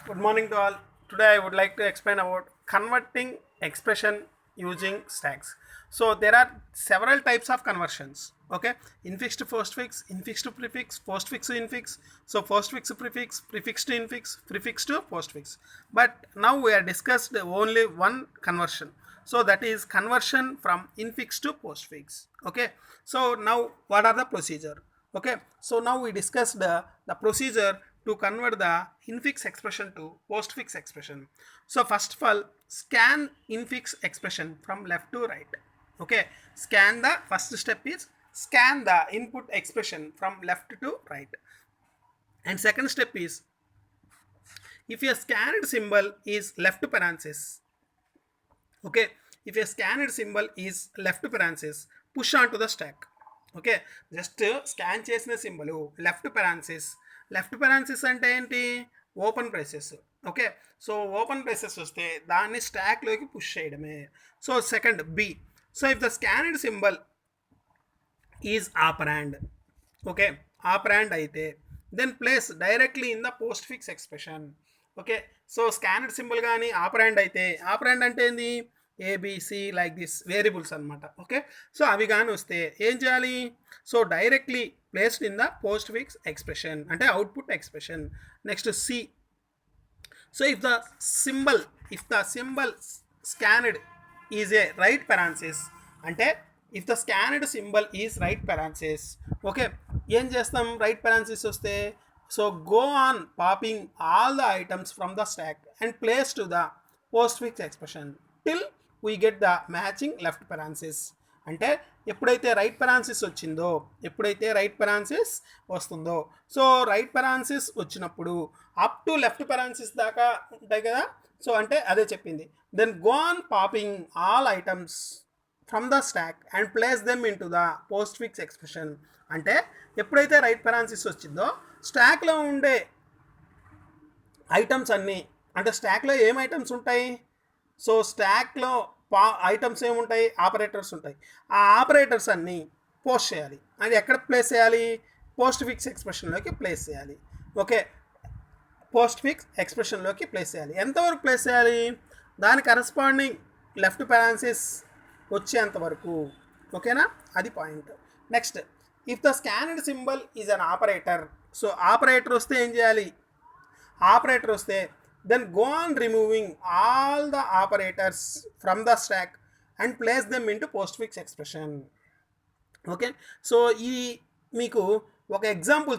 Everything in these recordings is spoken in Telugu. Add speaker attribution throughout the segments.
Speaker 1: Good morning to all. Today I would like to explain about converting expression using stacks. So there are several types of conversions. Okay, infix to postfix, infix to prefix, postfix to infix. So postfix to prefix, prefix to infix, prefix to postfix. But now we are discussed only one conversion. So that is conversion from infix to postfix. Okay. So now what are the procedure? Okay, so now we discussed the procedure to convert the infix expression to postfix expression. So first of all, scan infix expression from left to right. Okay, scan the first step is scan the input expression from left to right. And second step is if your scanned symbol is left parenthesis. Okay, if a scanned symbol is left parenthesis, push onto the stack. Okay just scan చేసిన సింబల్ లెఫ్ట్ పెరాన్సిస్ అంటే ఏంటి open braces. Okay, so open braces వస్తే దాన్ని స్టాక్లోకి పుష్ చేయడమే. So second B, so if the scanned symbol is operand, okay operand అయితే then place directly in the postfix expression. Okay, so scanned symbol కానీ ఆపరాండ్ అయితే, ఆపరాండ్ అంటే ఏంది ఏబిసి లైక్ దిస్ వేరియబుల్స్ అనమాట. ఓకే, సో అవి కానీ వస్తే ఏం చేయాలి? So directly placed in the postfix expression అంటే output expression. Next C, so if the symbol scanned is a right parenthesis అంటే if the scanned symbol is right parenthesis. Okay, ఏం చేస్తాం రైట్ పెరాన్సిస్ వస్తే? So go on popping all the items from the stack and place to the postfix expression till we get the matching left parenthesis. అంటే ఎప్పుడైతే రైట్ పెరాన్సిస్ వస్తుందో, సో రైట్ పెరాన్సిస్ వచ్చినప్పుడు అప్ టు లెఫ్ట్ పెరాన్సిస్ దాకా ఉంటాయి కదా. సో అంటే అదే చెప్పింది. Then go on popping all items from the stack and place them in to the postfix expression. అంటే ఎప్పుడైతే రైట్ పెరాన్సిస్ వచ్చిందో స్టాక్లో ఉండే ఐటమ్స్ అన్నీ, అంటే స్టాక్లో ఏం ఐటమ్స్ ఉంటాయి? సో స్టాక్లో ఐటమ్స్ ఏముంటాయి? ఆపరేటర్స్ ఉంటాయి. ఆ ఆపరేటర్స్ అన్నీ పోస్ట్ చేయాలి. అది ఎక్కడ ప్లేస్ చేయాలి? పోస్ట్ ఫిక్స్ ఎక్స్ప్రెషన్లోకి ప్లేస్ చేయాలి. ఓకే, పోస్ట్ ఫిక్స్ ఎక్స్ప్రెషన్లోకి ప్లేస్ చేయాలి. ఎంతవరకు ప్లేస్ చేయాలి? దాని కరస్పాండింగ్ లెఫ్ట్ పెరాన్సిస్ వచ్చేంతవరకు. ఓకేనా, అది point. Next, if the scanned symbol is an operator, so operator వస్తే ఏం చేయాలి? ఆపరేటర్ వస్తే then go on removing all the operators from the stack and place them into postfix expression. Okay, so ఈ మీకు ఒక ఎగ్జాంపుల్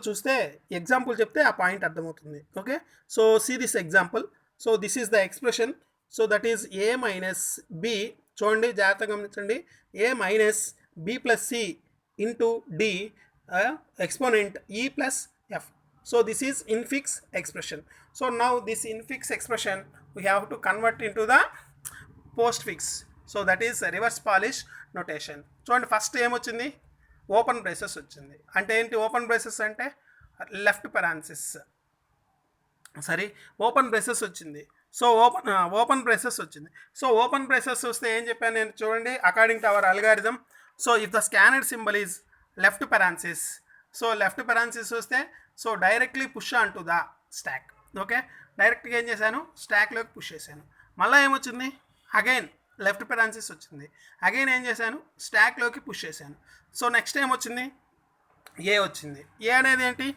Speaker 1: చెప్తే ఆ పాయింట్ అర్థమవుతుంది. Okay, so see this example. So this is the expression. So that is A minus B. చూడండి, జాగ్రత్తగా గమనించండి. A minus B plus C into D exponent E plus F. So this is infix expression. So now this infix expression we have to convert into the postfix. So that is reverse Polish notation. చూడండి, ఫస్ట్ ఏమొచ్చింది? ఓపెన్ బ్రేసెస్ వచ్చింది. అంటే ఏంటి ఓపెన్ బ్రేసెస్ అంటే? లెఫ్ట్ పెరాన్సిస్, ఓపెన్ బ్రేసెస్ వచ్చింది. సో ఓపెన్ బ్రేసెస్ వచ్చింది. సో ఓపెన్ బ్రేసెస్ వస్తే ఏం చెప్పాను నేను? చూడండి, according to our algorithm, so if the scanned symbol is left parenthesis, so left parenthesis వస్తే so directly push on to the stack. Okay, డైరెక్ట్గా ఏం చేశాను? స్టాక్లోకి పుష్ చేశాను. మళ్ళీ ఏమొచ్చింది? అగైన్ లెఫ్ట్ పెరాన్సిస్ వచ్చింది. అగైన్ ఏం చేశాను? స్టాక్లోకి పుష్ చేశాను. సో నెక్స్ట్ ఏమొచ్చింది? ఏ వచ్చింది. ఏ అనేది ఏంటి?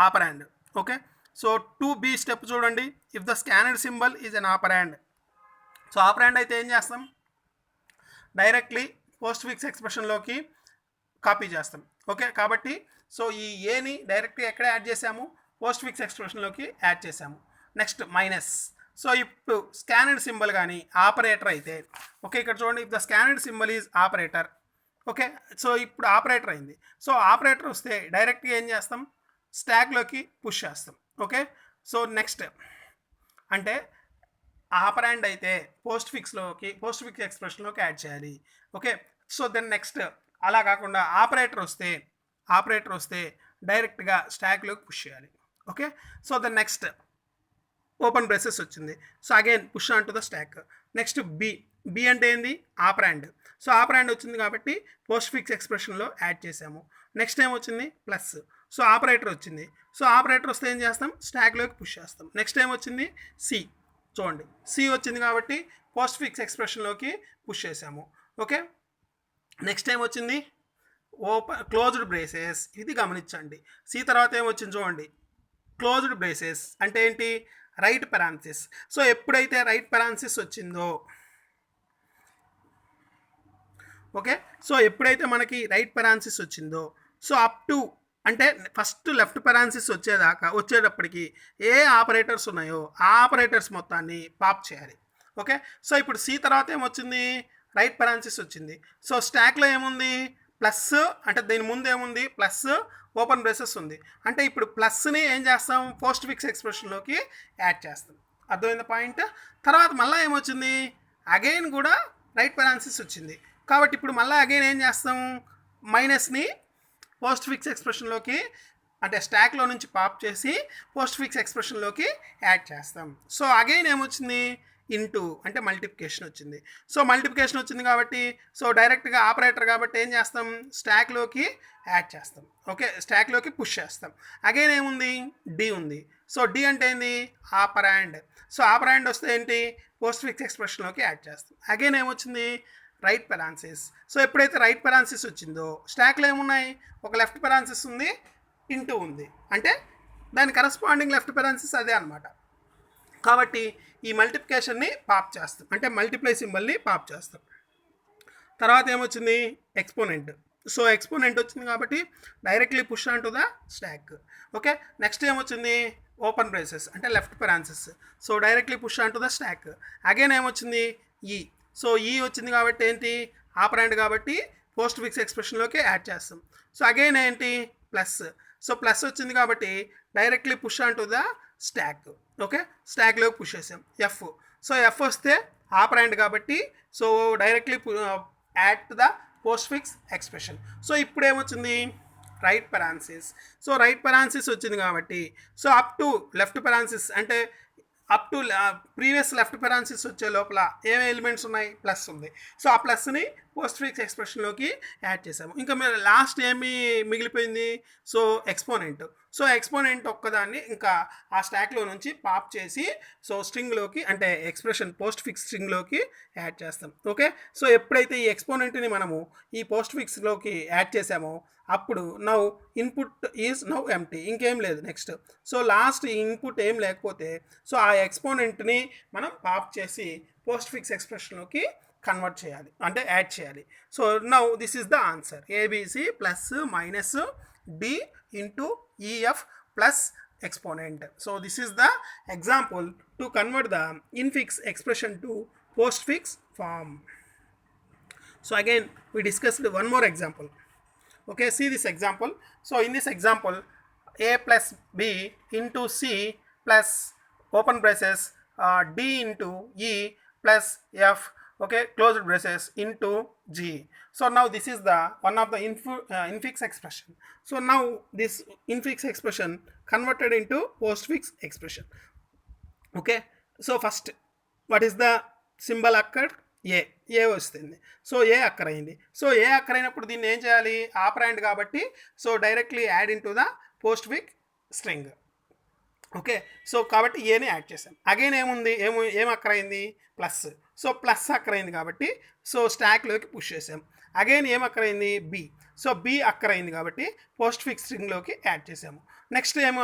Speaker 1: Operand. Okay, so 2B step చూడండి. If the scanned symbol is an operand, so operand అయితే ఏం చేస్తాం? డైరెక్ట్లీ పోస్ట్ ఫిక్స్ ఎక్స్ప్రెషన్లోకి కాపీ చేస్తాం. ఓకే, కాబట్టి సో ఈ ఏని డైరెక్ట్గా ఎక్కడ యాడ్ చేసాము? పోస్ట్ ఫిక్స్ ఎక్స్ప్రెషన్లోకి యాడ్ చేసాము. Next minus. సో ఇప్పుడు స్కానెడ్ సింబల్ కానీ ఆపరేటర్ అయితే, ఓకే ఇక్కడ చూడండి, if the scanned symbol is operator. Okay, so ఇప్పుడు ఆపరేటర్ అయింది. సో ఆపరేటర్ వస్తే డైరెక్ట్గా ఏం చేస్తాం? స్టాక్లోకి పుష్ చేస్తాం. ఓకే, సో నెక్స్ట్ అంటే ఆపరాండ్ అయితే పోస్ట్ ఫిక్స్ ఎక్స్ప్రెషన్లోకి యాడ్ చేయాలి. ఓకే, సో దెన్ నెక్స్ట్ అలా కాకుండా ఆపరేటర్ వస్తే డైరెక్ట్గా స్టాక్లోకి పుష్ చేయాలి. Okay, so the next open braces వచ్చింది. So again push on to the stack. Next B అంటే ఏంది? ఆపరాండ్. సో ఆపరాండ్ వచ్చింది కాబట్టి పోస్ట్ ఫిక్స్ ఎక్స్ప్రెషన్లో యాడ్ చేసాము. నెక్స్ట్ ఏమొచ్చింది? ప్లస్. సో ఆపరేటర్ వచ్చింది. సో ఆపరేటర్ వస్తే ఏం చేస్తాం, స్టాక్లోకి పుష్ చేస్తాం. నెక్స్ట్ ఏం వచ్చింది, సి. చూడండి సి వచ్చింది కాబట్టి పోస్ట్ ఫిక్స్ ఎక్స్ప్రెషన్లోకి పుష్ చేసాము. ఓకే, నెక్స్ట్ ఏం వచ్చింది, క్లోజ్డ్ బ్రేసెస్. ఇది గమనించండి. సి తర్వాత ఏమొచ్చింది చూడండి, క్లోజ్డ్ బ్రేసెస్ అంటే ఏంటి, రైట్ పెరాన్సిస్. సో ఎప్పుడైతే రైట్ పెరాన్సిస్ వచ్చిందో, ఓకే, సో ఎప్పుడైతే మనకి రైట్ పెరాన్సిస్ వచ్చిందో, సో అప్ టు అంటే ఫస్ట్ లెఫ్ట్ పెరాన్సిస్ వచ్చేటప్పటికి ఏ ఆపరేటర్స్ ఉన్నాయో ఆ ఆపరేటర్స్ మొత్తాన్ని పాప్ చేయాలి. ఓకే, సో ఇప్పుడు సి తర్వాత ఏమొచ్చింది, రైట్ పెరాన్సిస్ వచ్చింది. సో స్టాక్లో ఏముంది, ప్లస్, అంటే దీని ముందు ఏముంది, ప్లస్ ఓపెన్ బ్రేసెస్ ఉంది. అంటే ఇప్పుడు ప్లస్ని ఏం చేస్తాం, పోస్ట్ ఫిక్స్ ఎక్స్ప్రెషన్లోకి యాడ్ చేస్తాం. అర్థమైంది పాయింట్. తర్వాత మళ్ళీ ఏమొచ్చింది, అగైన్ కూడా రైట్ పెరాన్సిస్ వచ్చింది. కాబట్టి ఇప్పుడు మళ్ళీ అగైన్ ఏం చేస్తాం, మైనస్ని పోస్ట్ ఫిక్స్ ఎక్స్ప్రెషన్లోకి అంటే స్టాక్లో నుంచి పాప్ చేసి పోస్ట్ ఫిక్స్ ఎక్స్ప్రెషన్లోకి యాడ్ చేస్తాం. సో అగైన్ ఏమొచ్చింది, ఇంటూ అంటే మల్టిప్లికేషన్ వచ్చింది. సో మల్టిప్లికేషన్ వచ్చింది కాబట్టి సో డైరెక్ట్గా ఆపరేటర్ కాబట్టి ఏం చేస్తాం, స్టాక్లోకి యాడ్ చేస్తాం. ఓకే, స్టాక్లోకి పుష్ చేస్తాం. అగైన్ ఏముంది, డి ఉంది. సో డి అంటే ఏంది, ఆపరాండ్. సో ఆపరాండ్ వస్తే ఏంటి, పోస్ట్ ఫిక్స్ ఎక్స్ప్రెషన్లోకి యాడ్ చేస్తాం. అగైన్ ఏమొచ్చింది, రైట్ పెరాన్సిస్. సో ఎప్పుడైతే రైట్ పెరాన్సిస్ వచ్చిందో స్టాక్లో ఏమున్నాయి, ఒక లెఫ్ట్ పెరాన్సిస్ ఉంది, ఇంటూ ఉంది. అంటే దాని కరస్పాండింగ్ లెఫ్ట్ పెరాన్సిస్ అదే అనమాట. కాబట్టి ఈ మల్టిప్లికేషన్ని పాప్ చేస్తాం, అంటే మల్టిప్లై సింబల్ని పాప్ చేస్తాం. తర్వాత ఏమొచ్చింది, ఎక్స్పోనెంట్. సో ఎక్స్పోనెంట్ వచ్చింది కాబట్టి directly push on to the stack. Okay, next ఏమొచ్చింది, ఓపెన్ బ్రేసెస్ అంటే left parenthesis. So directly push on to the stack. Again ఏమొచ్చింది, ఈ. సో ఈ వచ్చింది కాబట్టి ఏంటి, ఆపరాండ్ కాబట్టి పోస్ట్ ఫిక్స్ ఎక్స్ప్రెషన్లోకి యాడ్ చేస్తాం. సో అగైన్ ఏంటి, ప్లస్. సో ప్లస్ వచ్చింది కాబట్టి directly push on to the stack. Okay, స్టాక్లోకి పుష్ చేసాం. ఎఫ్. సో ఎఫ్ వస్తే ఆపరాండ్ కాబట్టి so directly add to the postfix expression. So ఇప్పుడు ఏమొచ్చింది, right parenthesis. So right parenthesis వచ్చింది కాబట్టి so up to left parenthesis అంటే up to previous left parenthesis వచ్చే లోపల ఏం ఎలిమెంట్స్ ఉన్నాయి, ప్లస్ ఉంది. సో ఆ ప్లస్ని పోస్ట్ ఫిక్స్ ఎక్స్ప్రెషన్లోకి యాడ్ చేసాము. ఇంకా మీరు లాస్ట్ ఏమి మిగిలిపోయింది, సో ఎక్స్పోనెంట్. సో ఎక్స్పోనెంట్ ఒక్కదాన్ని ఇంకా ఆ స్టాక్లో నుంచి పాప్ చేసి సో స్ట్రింగ్లోకి అంటే ఎక్స్ప్రెషన్ పోస్ట్ ఫిక్స్ స్ట్రింగ్లోకి యాడ్ చేస్తాం. ఓకే, సో ఎప్పుడైతే ఈ ఎక్స్పోనెంట్ని మనము ఈ పోస్ట్ ఫిక్స్లోకి యాడ్ చేసామో అప్పుడు now input is now empty, ఇంకేం లేదు నెక్స్ట్. సో లాస్ట్ ఇన్పుట్ ఏం లేకపోతే సో ఆ ఎక్స్పోనెంట్ని మనం పాప్ చేసి పోస్ట్ ఫిక్స్ ఎక్స్ప్రెషన్లోకి కన్వర్ట్ చేయాలి, అంటే యాడ్ చేయాలి. So now this is the answer, ABC plus minus D into EF plus exponent. So this is the example to convert the infix expression to postfix form. So again we discussed one more example. Okay, see this example. So in this example, a plus b into c plus open braces d into e plus f, okay, closed braces into g. So now this is the one of the infix expression. So now this infix expression converted into postfix expression. Okay, so first what is the symbol occurred, ఏ వస్తుంది. సో ఏ అక్కర్ అయింది. సో ఏ అక్కర్ అయినప్పుడు దీన్ని ఏం చేయాలి, ఆపరాండ్ కాబట్టి so directly add in to the post fix string. Okay, so కాబట్టి ఏని యాడ్ చేసాం. అగైన్ ఏముంది, ఏం అక్కర్ అయింది, ప్లస్. సో ప్లస్ అక్కర్ అయింది కాబట్టి సో స్టాక్లోకి పుష్ చేసాం. అగైన్ ఏం అక్కర్ అయింది, బి. సో బి అక్కర్ అయింది కాబట్టి పోస్ట్ ఫిక్స్ స్ట్రింగ్లోకి యాడ్ చేసాము. నెక్స్ట్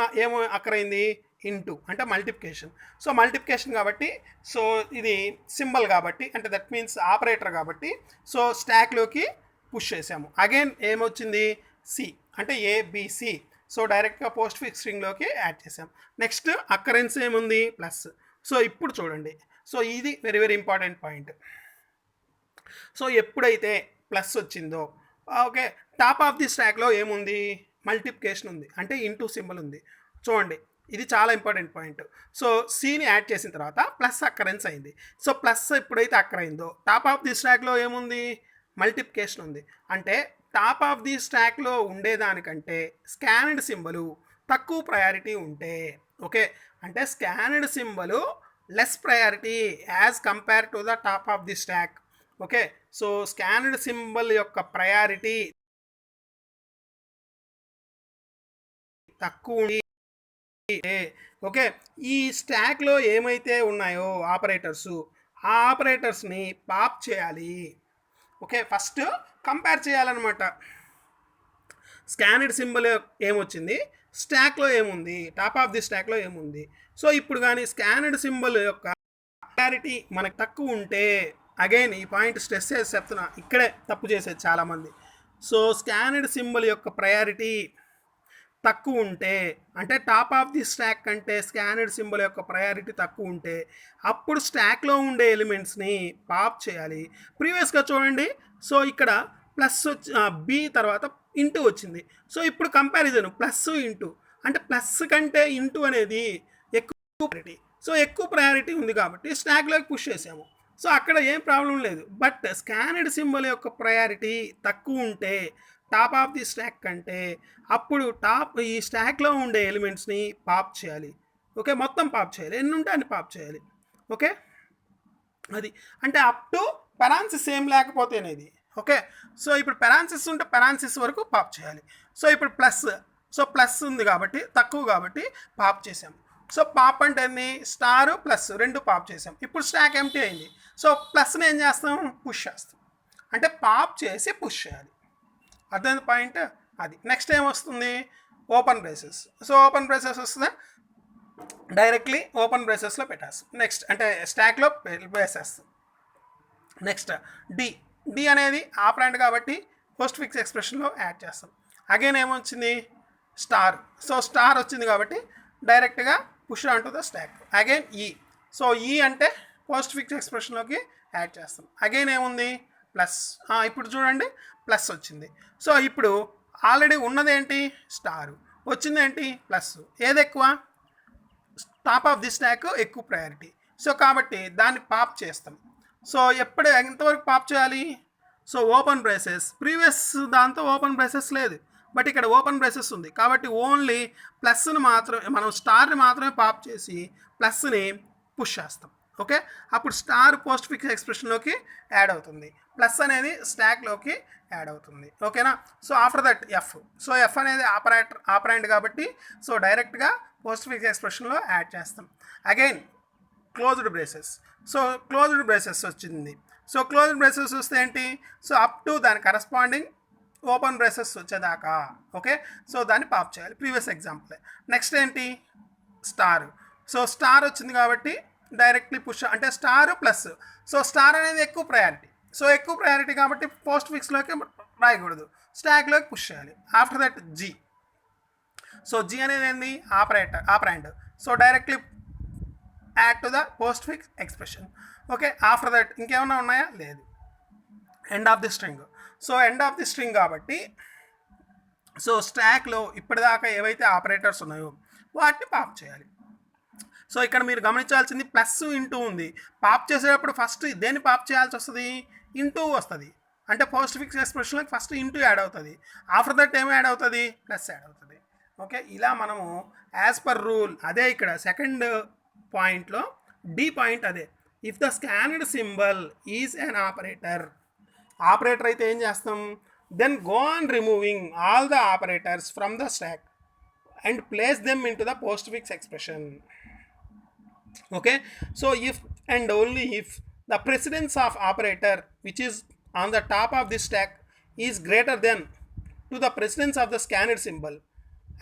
Speaker 1: ఏమో అక్కర్ అయింది, ఇంటూ అంటే మల్టిప్లికేషన్. సో మల్టిప్లికేషన్ కాబట్టి సో ఇది సింబల్ కాబట్టి అంటే దట్ మీన్స్ ఆపరేటర్ కాబట్టి సో స్టాక్లోకి పుష్ చేసాము. అగైన్ ఏమొచ్చింది, సి అంటే ఏబిసి. సో డైరెక్ట్గా పోస్ట్ ఫిక్స్ స్ట్రింగ్లోకి యాడ్ చేసాం. నెక్స్ట్ అక్కరెన్స్ ఏముంది, ప్లస్. సో ఇప్పుడు చూడండి, సో ఇది very very important point. So ఎప్పుడైతే ప్లస్ వచ్చిందో ఓకే, టాప్ ఆఫ్ ది స్టాక్లో ఏముంది, మల్టిప్లికేషన్ ఉంది అంటే ఇంటూ సింబల్ ఉంది. చూడండి ఇది చాలా ఇంపార్టెంట్ పాయింట్. సో సిని యాడ్ చేసిన తర్వాత ప్లస్ అక్కరెన్స్ అయింది. సో ప్లస్ ఎప్పుడైతే అక్కర్ అయిందో టాప్ ఆఫ్ ది స్టాక్లో ఏముంది, మల్టిప్లికేషన్ ఉంది. అంటే టాప్ ఆఫ్ ది స్టాక్లో ఉండేదానికంటే స్కాన్డ్ సింబలు తక్కువ ప్రయారిటీ ఉంటే ఓకే, అంటే scanned symbol less priority as compare to the top of the stock. Okay, so scanned symbol యొక్క ప్రయారిటీ తక్కువ ఉండి ఓకే ఈ స్టాక్లో ఏమైతే ఉన్నాయో ఆపరేటర్స్ ఆ ఆపరేటర్స్ని పాప్ చేయాలి. ఓకే ఫస్ట్ కంపేర్ చేయాలన్నమాట. స్కానెడ్ సింబల్ ఏమొచ్చింది, స్టాక్లో ఏముంది, టాప్ ఆఫ్ ది స్టాక్లో ఏముంది. సో ఇప్పుడు కానీ స్కానెడ్ సింబల్ యొక్క క్లారిటీ మనకు తక్కువ ఉంటే, అగైన్ ఈ పాయింట్ స్ట్రెస్ చేసి చెప్తున్నా, ఇక్కడే తప్పు చేసేది చాలామంది. సో స్కానెడ్ సింబల్ యొక్క ప్రయారిటీ తక్కువ ఉంటే, అంటే టాప్ ఆఫ్ ది స్టాక్ కంటే స్కానెడ్ సింబల్ యొక్క ప్రయారిటీ తక్కువ ఉంటే అప్పుడు స్టాక్లో ఉండే ఎలిమెంట్స్ని పాప్ చేయాలి. ప్రీవియస్గా చూడండి, సో ఇక్కడ ప్లస్ వచ్చి బి తర్వాత ఇంటూ వచ్చింది. సో ఇప్పుడు కంపారిజన్ ప్లస్ ఇంటూ, అంటే ప్లస్ కంటే ఇంటూ అనేది ఎక్కువ ప్రయారిటీ. సో ఎక్కువ ప్రయారిటీ ఉంది కాబట్టి స్టాక్లోకి పుష్ చేసాము. సో అక్కడ ఏం ప్రాబ్లం లేదు. బట్ స్కానెడ్ సింబల్ యొక్క ప్రయారిటీ తక్కువ ఉంటే టాప్ ఆఫ్ ది స్టాక్ కంటే అప్పుడు ఈ స్టాక్లో ఉండే ఎలిమెంట్స్ని పాప్ చేయాలి. ఓకే మొత్తం పాప్ చేయాలి, ఎన్ని ఉంటే అన్ని పాప్ చేయాలి. ఓకే అది అంటే అప్ టు పెరాన్సిస్ ఏం లేకపోతేనేది. ఓకే సో ఇప్పుడు పెరాన్సిస్ ఉంటే పెరాన్సిస్ వరకు పాప్ చేయాలి. సో ఇప్పుడు ప్లస్ ఉంది కాబట్టి తక్కువ కాబట్టి పాప్ చేసాము. సో పాప్ అంటే ఎన్ని, స్టార్ ప్లస్ రెండు పాప్ చేసాం. ఇప్పుడు స్టాక్ ఎంటీ అయింది. సో ప్లస్ని ఏం చేస్తాం, పుష్ చేస్తాం. అంటే పాప్ చేసి పుష్ చేయాలి. అర్థమైంది పాయింట్ అది. నెక్స్ట్ ఏమొస్తుంది, open braces. So open braces వస్తుందా, డైరెక్ట్లీ ఓపెన్ బ్రేసెస్లో పెట్టేస్తాం. నెక్స్ట్ అంటే స్టాక్లో వేసేస్తాం. నెక్స్ట్ డి అనేది ఆపరెంట్ కాబట్టి పోస్ట్ ఫిక్స్ ఎక్స్ప్రెషన్లో యాడ్ చేస్తాం. అగైన్ ఏమొచ్చింది, స్టార్. సో స్టార్ వచ్చింది కాబట్టి డైరెక్ట్గా push on to the stack. Again so అంటే పోస్ట్ ఫిక్స్ ఎక్స్ప్రెషన్లోకి యాడ్ చేస్తాం. అగైన్ ఏముంది, ప్లస్. ఇప్పుడు చూడండి ప్లస్ వచ్చింది. సో ఇప్పుడు ఆల్రెడీ ఉన్నది ఏంటి, స్టారు, వచ్చింది ఏంటి, ప్లస్. ఏది ఎక్కువ, టాప్ ఆఫ్ ది స్టాక్ ఎక్కువ ప్రయారిటీ. సో కాబట్టి దాన్ని పాప్ చేస్తాం. సో ఎంతవరకు పాప్ చేయాలి, సో ఓపెన్ బ్రేసెస్. ప్రీవియస్ దాంతో ఓపెన్ బ్రేసెస్ లేదు, బట్ ఇక్కడ ఓపెన్ బ్రేసెస్ ఉంది కాబట్టి ఓన్లీ ప్లస్ని మాత్రమే, మనం స్టార్ని మాత్రమే పాప్ చేసి ప్లస్ని పుష్ చేస్తాం. ఓకే అప్పుడు స్టార్ పోస్ట్ ఫిక్స్ ఎక్స్ప్రెషన్లోకి యాడ్ అవుతుంది, ప్లస్ అనేది స్టాక్లోకి యాడ్ అవుతుంది. ఓకేనా. So after that so F అనేది ఆపరెంట్ కాబట్టి సో డైరెక్ట్గా పోస్ట్ ఫిక్స్ ఎక్స్ప్రెషన్లో యాడ్ చేస్తాం. Again closed braces. So closed braces వచ్చింది. సో క్లోజ్డ్ బ్రేసెస్ వస్తే ఏంటి, సో అప్ టు దాని కరస్పాండింగ్ ఓపెన్ బ్రేసెస్ వచ్చేదాకా. ఓకే సో దాన్ని పాప్ చేయాలి, ప్రీవియస్ ఎగ్జాంపుల్. నెక్స్ట్ ఏంటి, స్టార్. సో స్టార్ వచ్చింది కాబట్టి డైరెక్ట్లీ పుష్, అంటే స్టార్ ప్లస్. సో స్టార్ అనేది ఎక్కువ ప్రయారిటీ. సో ఎక్కువ ప్రయారిటీ కాబట్టి పోస్ట్ ఫిక్స్లోకి రాయకూడదు, స్టాక్లోకి పుష్ చేయాలి. ఆఫ్టర్ దట్ సో జీ అనేది ఏంది, operant. So directly add to the postfix expression. Okay after that ఇంకేమైనా ఉన్నాయా, లేదు. End of the string. So end of the string కాబట్టి సో స్టాక్లో ఇప్పటిదాకా ఏవైతే ఆపరేటర్స్ ఉన్నాయో వాటిని పాప్ చేయాలి. సో ఇక్కడ మీరు గమనించాల్సింది ప్లస్ ఇంటూ ఉంది. పాప్ చేసేటప్పుడు ఫస్ట్ దేన్ని పాప్ చేయాల్సి వస్తుంది, ఇంటూ వస్తుంది. అంటే పోస్ట్ ఫిక్స్ ఎక్స్ప్రెషన్లోకి ఫస్ట్ ఇంటూ యాడ్ అవుతుంది, ఆఫ్టర్ దట్ ఏమి యాడ్ అవుతుంది, ప్లస్ యాడ్ అవుతుంది. ఓకే ఇలా మనము యాజ్ పర్ రూల్, అదే ఇక్కడ సెకండ్ పాయింట్లో డి పాయింట్ అదే. If the scanned symbol is an operator అయితే ఏం చేస్తాం, then go on removing all the operators from the stack and place them in to the postfix expression. Okay so if and only if the precedence of operator which is on the top of the stack is greater than to the precedence of the scanned symbol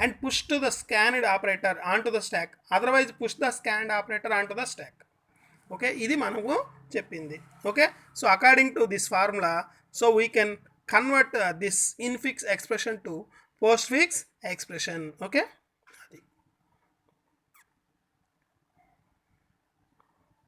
Speaker 1: and push to the scanned operator onto the stack, otherwise push the scanned operator onto the stack. Okay ఇది మనము చెప్పింది. Okay so according to this formula so we can convert this infix expression to postfix expression. Okay.